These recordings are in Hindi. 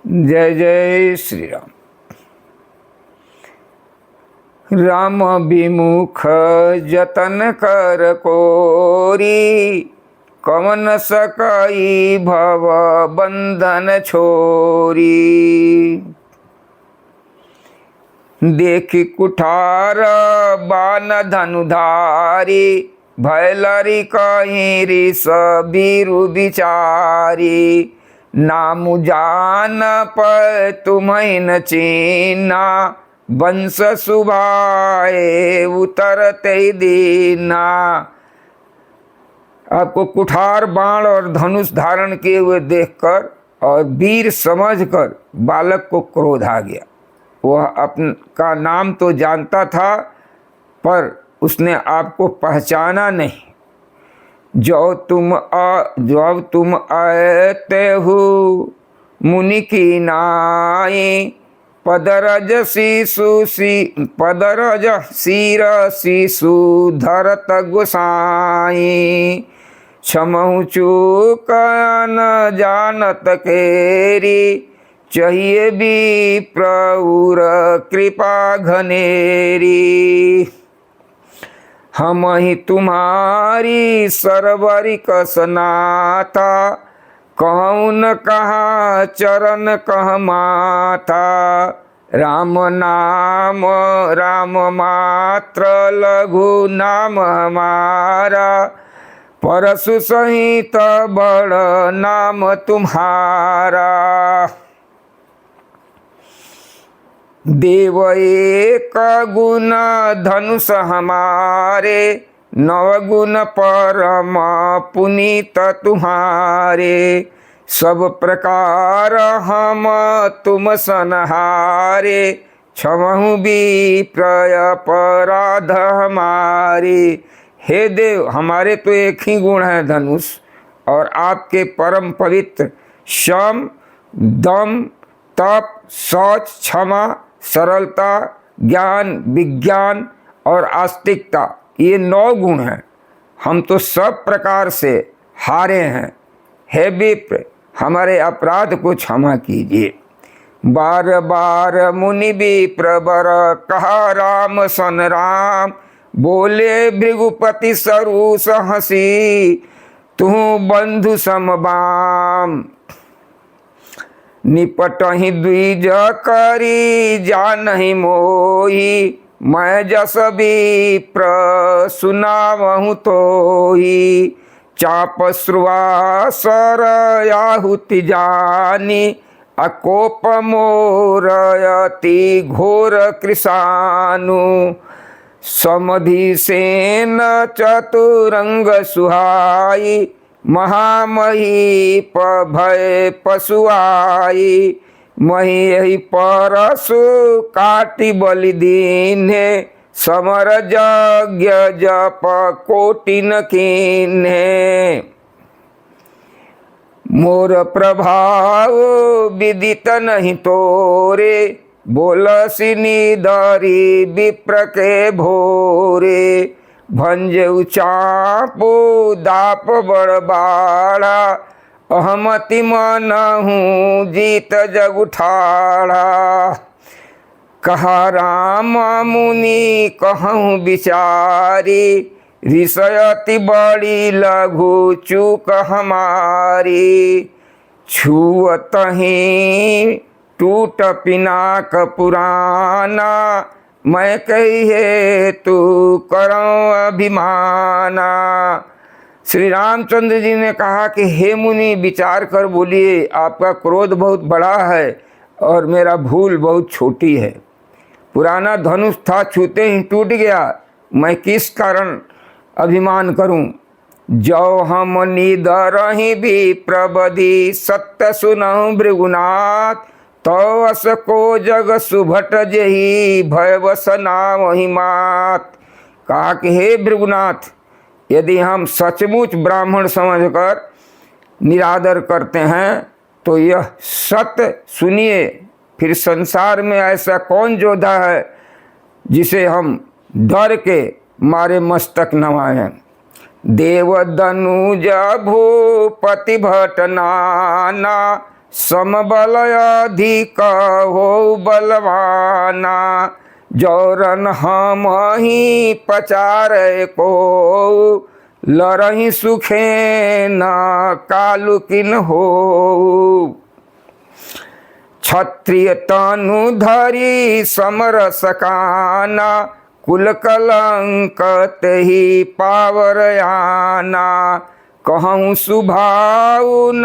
जय जय श्री राम। राम विमुख जतन कर कोरी, कवन सकई भव बंधन छोरी। देखी कुठार बान धनुधारी, भयलरी कहीं रिस बीरु बिचारी। नामु जान पर तुम्हें न चीना, वंश सुभाए उतरते दीना। आपको कुठार बाण और धनुष धारण किए हुए देखकर और वीर समझकर बालक को क्रोध आ गया। वह अपना नाम तो जानता था पर उसने आपको पहचाना नहीं। जब तुम आते हो मुनि की नाई, पदरज शीर शिशु धरत गोसाई। क्षमहु चूक न जानत केरी, चाहिए भी प्रभुर कृपा घनेरी। हम ही तुम्हारी सरवरी कसनाथा, कहूँ न कहा चरण कह माथा। राम नाम राम मात्र लघु नाम हमारा, परशु सहित बड़ नाम तुम्हारा। देव एक गुण धनुष हमारे, नवगुण परम पुनीत तुम्हारे। सब प्रकार हम तुम सनहारे, क्षमहु भी अपराध हमारे। हे देव, हमारे तो एक ही गुण है धनुष, और आपके परम पवित्र शम दम तप शौच क्षमा सरलता ज्ञान विज्ञान और आस्तिकता, ये 9 गुण हैं। हम तो सब प्रकार से हारे हैं। हे विप्र, हमारे अपराध को क्षमा कीजिए। बार बार मुनि विप्र बर कहा राम सन राम, बोले भृगुपति सरूस हंसी, तू बंधु समबाम। निपटहि द्विज करी जानहि मोही, मैं जस विप्र सुनावहु तोही। चाप श्रुवासर आहुति जानी, अकोप मोर अति घोर कृशानु। समधि सेन चतुरंग सुहाई, महामही भय पशुआई। मही परशु काटि बलि दीन्हे, समर यज्ञ जप कोटिन कीन्हे। मोर प्रभाव विदित नहीं तोरे, बोलसि निधरी विप्र के भोरे। भंजउ चापो दाप बड़बाड़ा, अहमति मनहूँ जीत जग उठाड़ा। कहा राम मुनि कहूँ बिचारी, ऋषयति बड़ी लघु चूक हमारी। छुअत ही टूट पिनाक पुराना, मैं कहिए तू करऊँ अभिमाना। श्री रामचंद्र जी ने कहा कि हे मुनि, विचार कर बोलिए, आपका क्रोध बहुत बड़ा है और मेरा भूल बहुत छोटी है। पुराना धनुष था, छूते ही टूट गया, मैं किस कारण अभिमान करूं। जो हम निधरहि भी प्रबधि, सत्य सुनहु भृगुनाथ। तो अस को जग सुभट जही, भयवश नामहि मात। कहा कि हे भृगुनाथ, यदि हम सचमुच ब्राह्मण समझकर निरादर करते हैं तो यह सत्य सुनिए। फिर संसार में ऐसा कौन योद्धा है जिसे हम डर के मारे मस्तक नवाएं। देव दनुज भूपति भट नाना, समबल अधिक हो बलवाना, जौरन हम ही पचार को, लरही सुखे न कालु किन हो। क्षत्रिय तनु धरी समरस काना, कुल कलंक तेहि पावरयाना। कहूँ सुभाऊ न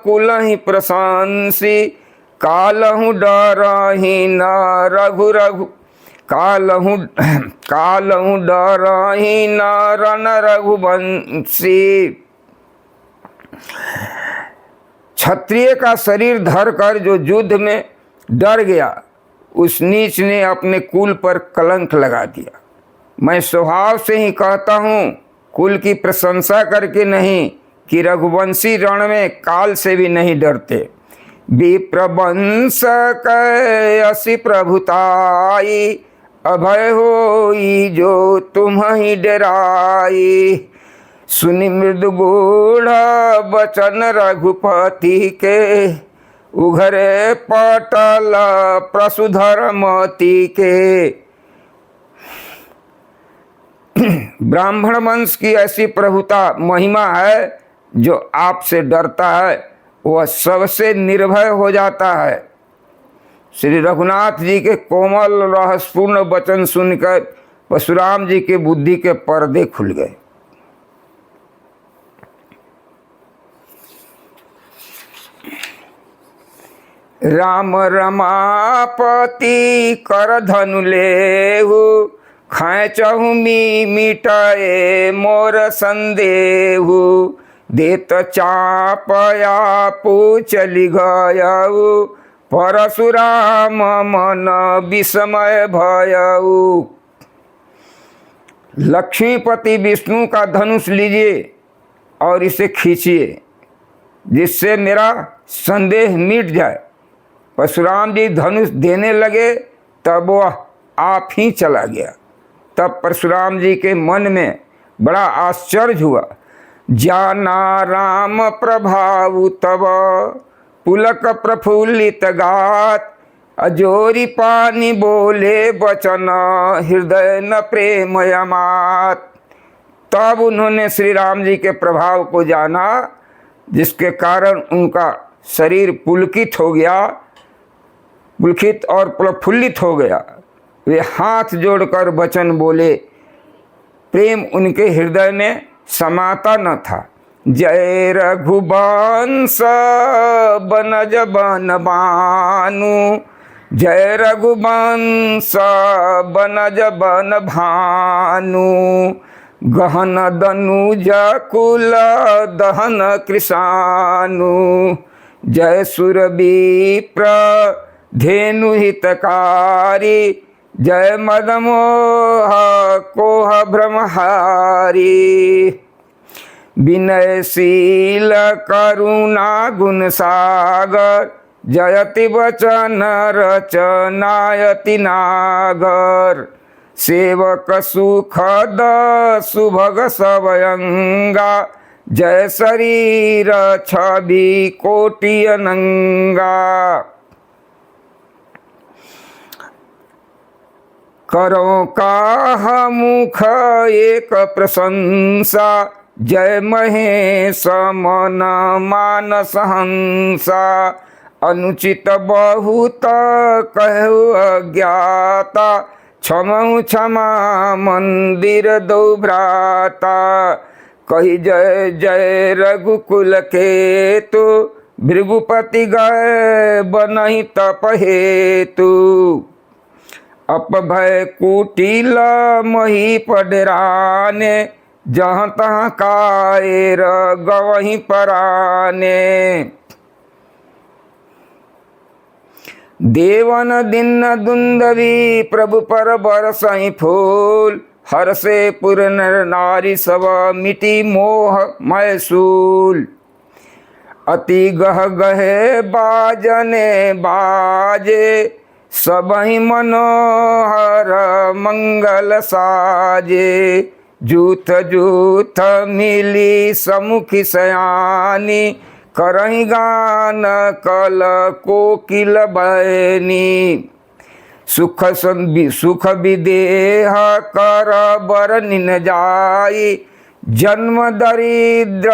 कुलहि प्रशंसी, कालहु डरहि न रघु रघु, कालहु डरहि न रन रघुवंशी। क्षत्रिय का शरीर धरकर जो युद्ध में डर गया, उस नीच ने अपने कुल पर कलंक लगा दिया। मैं स्वभाव से ही कहता हूँ, कुल की प्रशंसा करके नहीं, कि रघुवंशी रण में काल से भी नहीं डरते। विप्रवंश कैसी प्रभुताई, अभय होई जो तुम ही डराई। सुनि मृदु गूढ़ बचन रघुपति के, उघरे पटल प्रसुधर मति के। ब्राह्मण वंश की ऐसी प्रभुता महिमा है, जो आपसे डरता है वह सबसे निर्भय हो जाता है। श्री रघुनाथ जी के कोमल रहस्यपूर्ण वचन सुनकर परशुराम जी के बुद्धि के पर्दे खुल गए। राम रमापति कर धनु लेहु, खैचहु मिटाए मोर संदेहु। देत चापया चली गयऊ, परशुराम मन विस्मय भयऊ। लक्ष्मीपति विष्णु का धनुष लीजिए और इसे खींचिए, जिससे मेरा संदेह मिट जाए। परशुराम जी धनुष देने लगे, तब वह आप ही चला गया। तब परशुराम जी के मन में बड़ा आश्चर्य हुआ। जाना राम प्रभाव तब, पुलक प्रफुल्लित गात। अजोरी पानी बोले बचन, हृदय न प्रेम यमात। तब उन्होंने श्री राम जी के प्रभाव को जाना, जिसके कारण उनका शरीर पुलकित हो गया, पुलकित और प्रफुल्लित हो गया। वे हाथ जोड़कर वचन बोले, प्रेम उनके हृदय में समाता न था। जय रघुवंश बनज बन भानु, जय रघुवंश बनज बन भानु। गहन दनुज कुल दहन कृशानु, जय सुरविप्र धेनु हितकारी। जय मदमोह कोह भ्रमहारी। विनयशील करुणा गुण सागर, जयति वचन रचनायति नागर। सेवक सुखद सुभग सबयंगा, जय शरीर छवि कोटि अनंगा। करो का मुख एक प्रशंसा, जय महेश मन मानस हंसा। अनुचित बहुत कहु अज्ञाता, क्षमहु क्षमा मंदिर दो भ्राता। कही जय जय रघुकुल केतु, भृगुपति गए बनहि तप हेतु। अपभय कुटिल मही पडराने, जहाँ तहाँ कायर गवहीं पराने। देवन दिन दुंदवी प्रभु पर बरसहीं फूल। हर से पुर नर नारी सब मिटी मोह मैसूल। अति गह गहे बाजने बाजे, सबहि मनोहर मंगल साजे। जूथ जूथ मिली समुखी सयानी, करहि गान कल कोकिल बयनी। सुख विदेह कर बर निन जाई, जन्म दरिद्र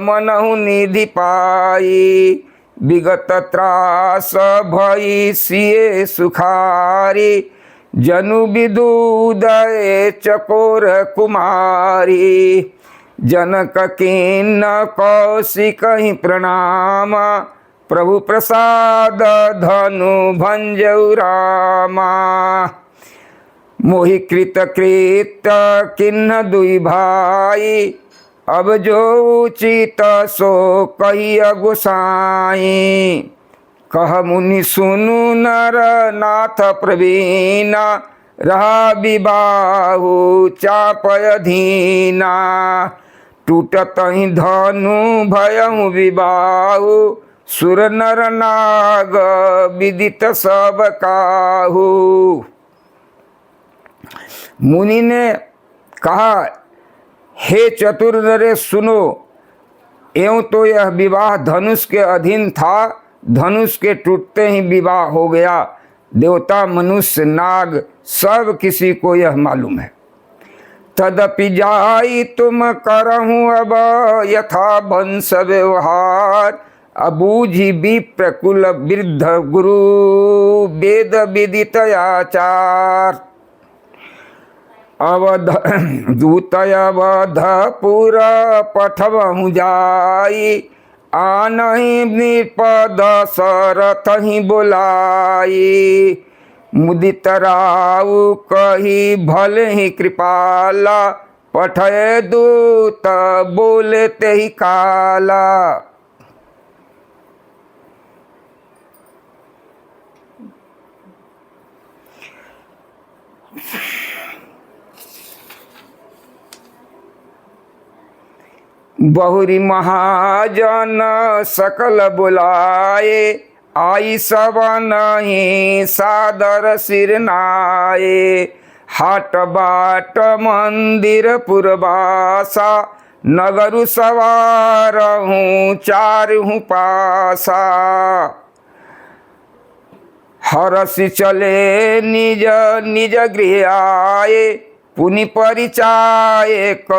मनहु निधि पाई। विगत त्रास भई सिए सुखारी, जनु विदुदय चकोर कुमारी। जनक किन्न कौशिकहि प्रणाम, प्रभु प्रसाद धनु भंजऊ रामा। मोहि कृत कृत किन्न दुई भाई, अब जो उचित सो कहिय गोसाई। कह मुनि सुनु नर नाथ प्रवीणा, रहा विबाहु चापय धीना। टूटत ही धनु भयहु विबाहु, सुर नर नाग विदित सब काहू। मुनि ने कहा, हे चतुर नरे सुनो, एवं तो यह विवाह धनुष के अधीन था, धनुष के टूटते ही विवाह हो गया। देवता मनुष्य नाग सब किसी को यह मालूम है। तदपि जाई तुम करहूँ अब यथा वंश व्यवहार, अबूझी विप्र कुल वृद्ध गुरु वेद विदित आचार। अवध दूत अवधपुर पठबहु जाई, आनहि नृपद शरथहि बोलाई। मुदित राउ कही भले ही कृपाला, पठय दूत बोले ते ही काला। बहुरी महाजन सकल बुलाए, आई सब नहीं सादर सिर नाये। हाट बाट मंदिर पुरवासा, नगरु सवार हूँ चार हूँ पासा। हरसि चले निज निज गृह आए, पुनि परिचाय क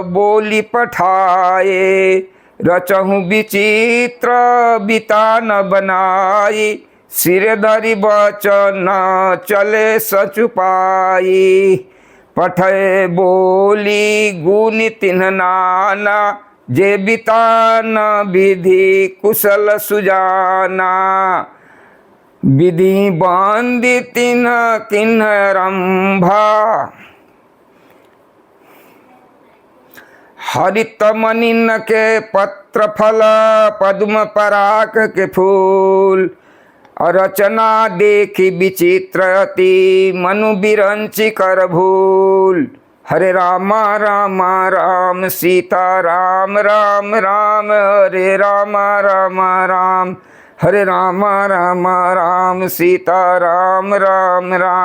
बोली पठाए। रचहु विचित्र बितान बनाई, सिर धरि बचन चले सचुपाई। पठय बोली गुनि तिन्ह नाना, जे बितान विधि कुशल सुजाना। विधि बंदी तिन्ह किन्ह रंभा, हरित मनिन के पत्र फल पद्म पराग के फूल। रचना देखी विचित्र अति, मनु बिरंची कर भूल। हरे राम राम राम सीता राम राम राम, हरे राम राम राम हरे राम राम राम सीता राम राम राम।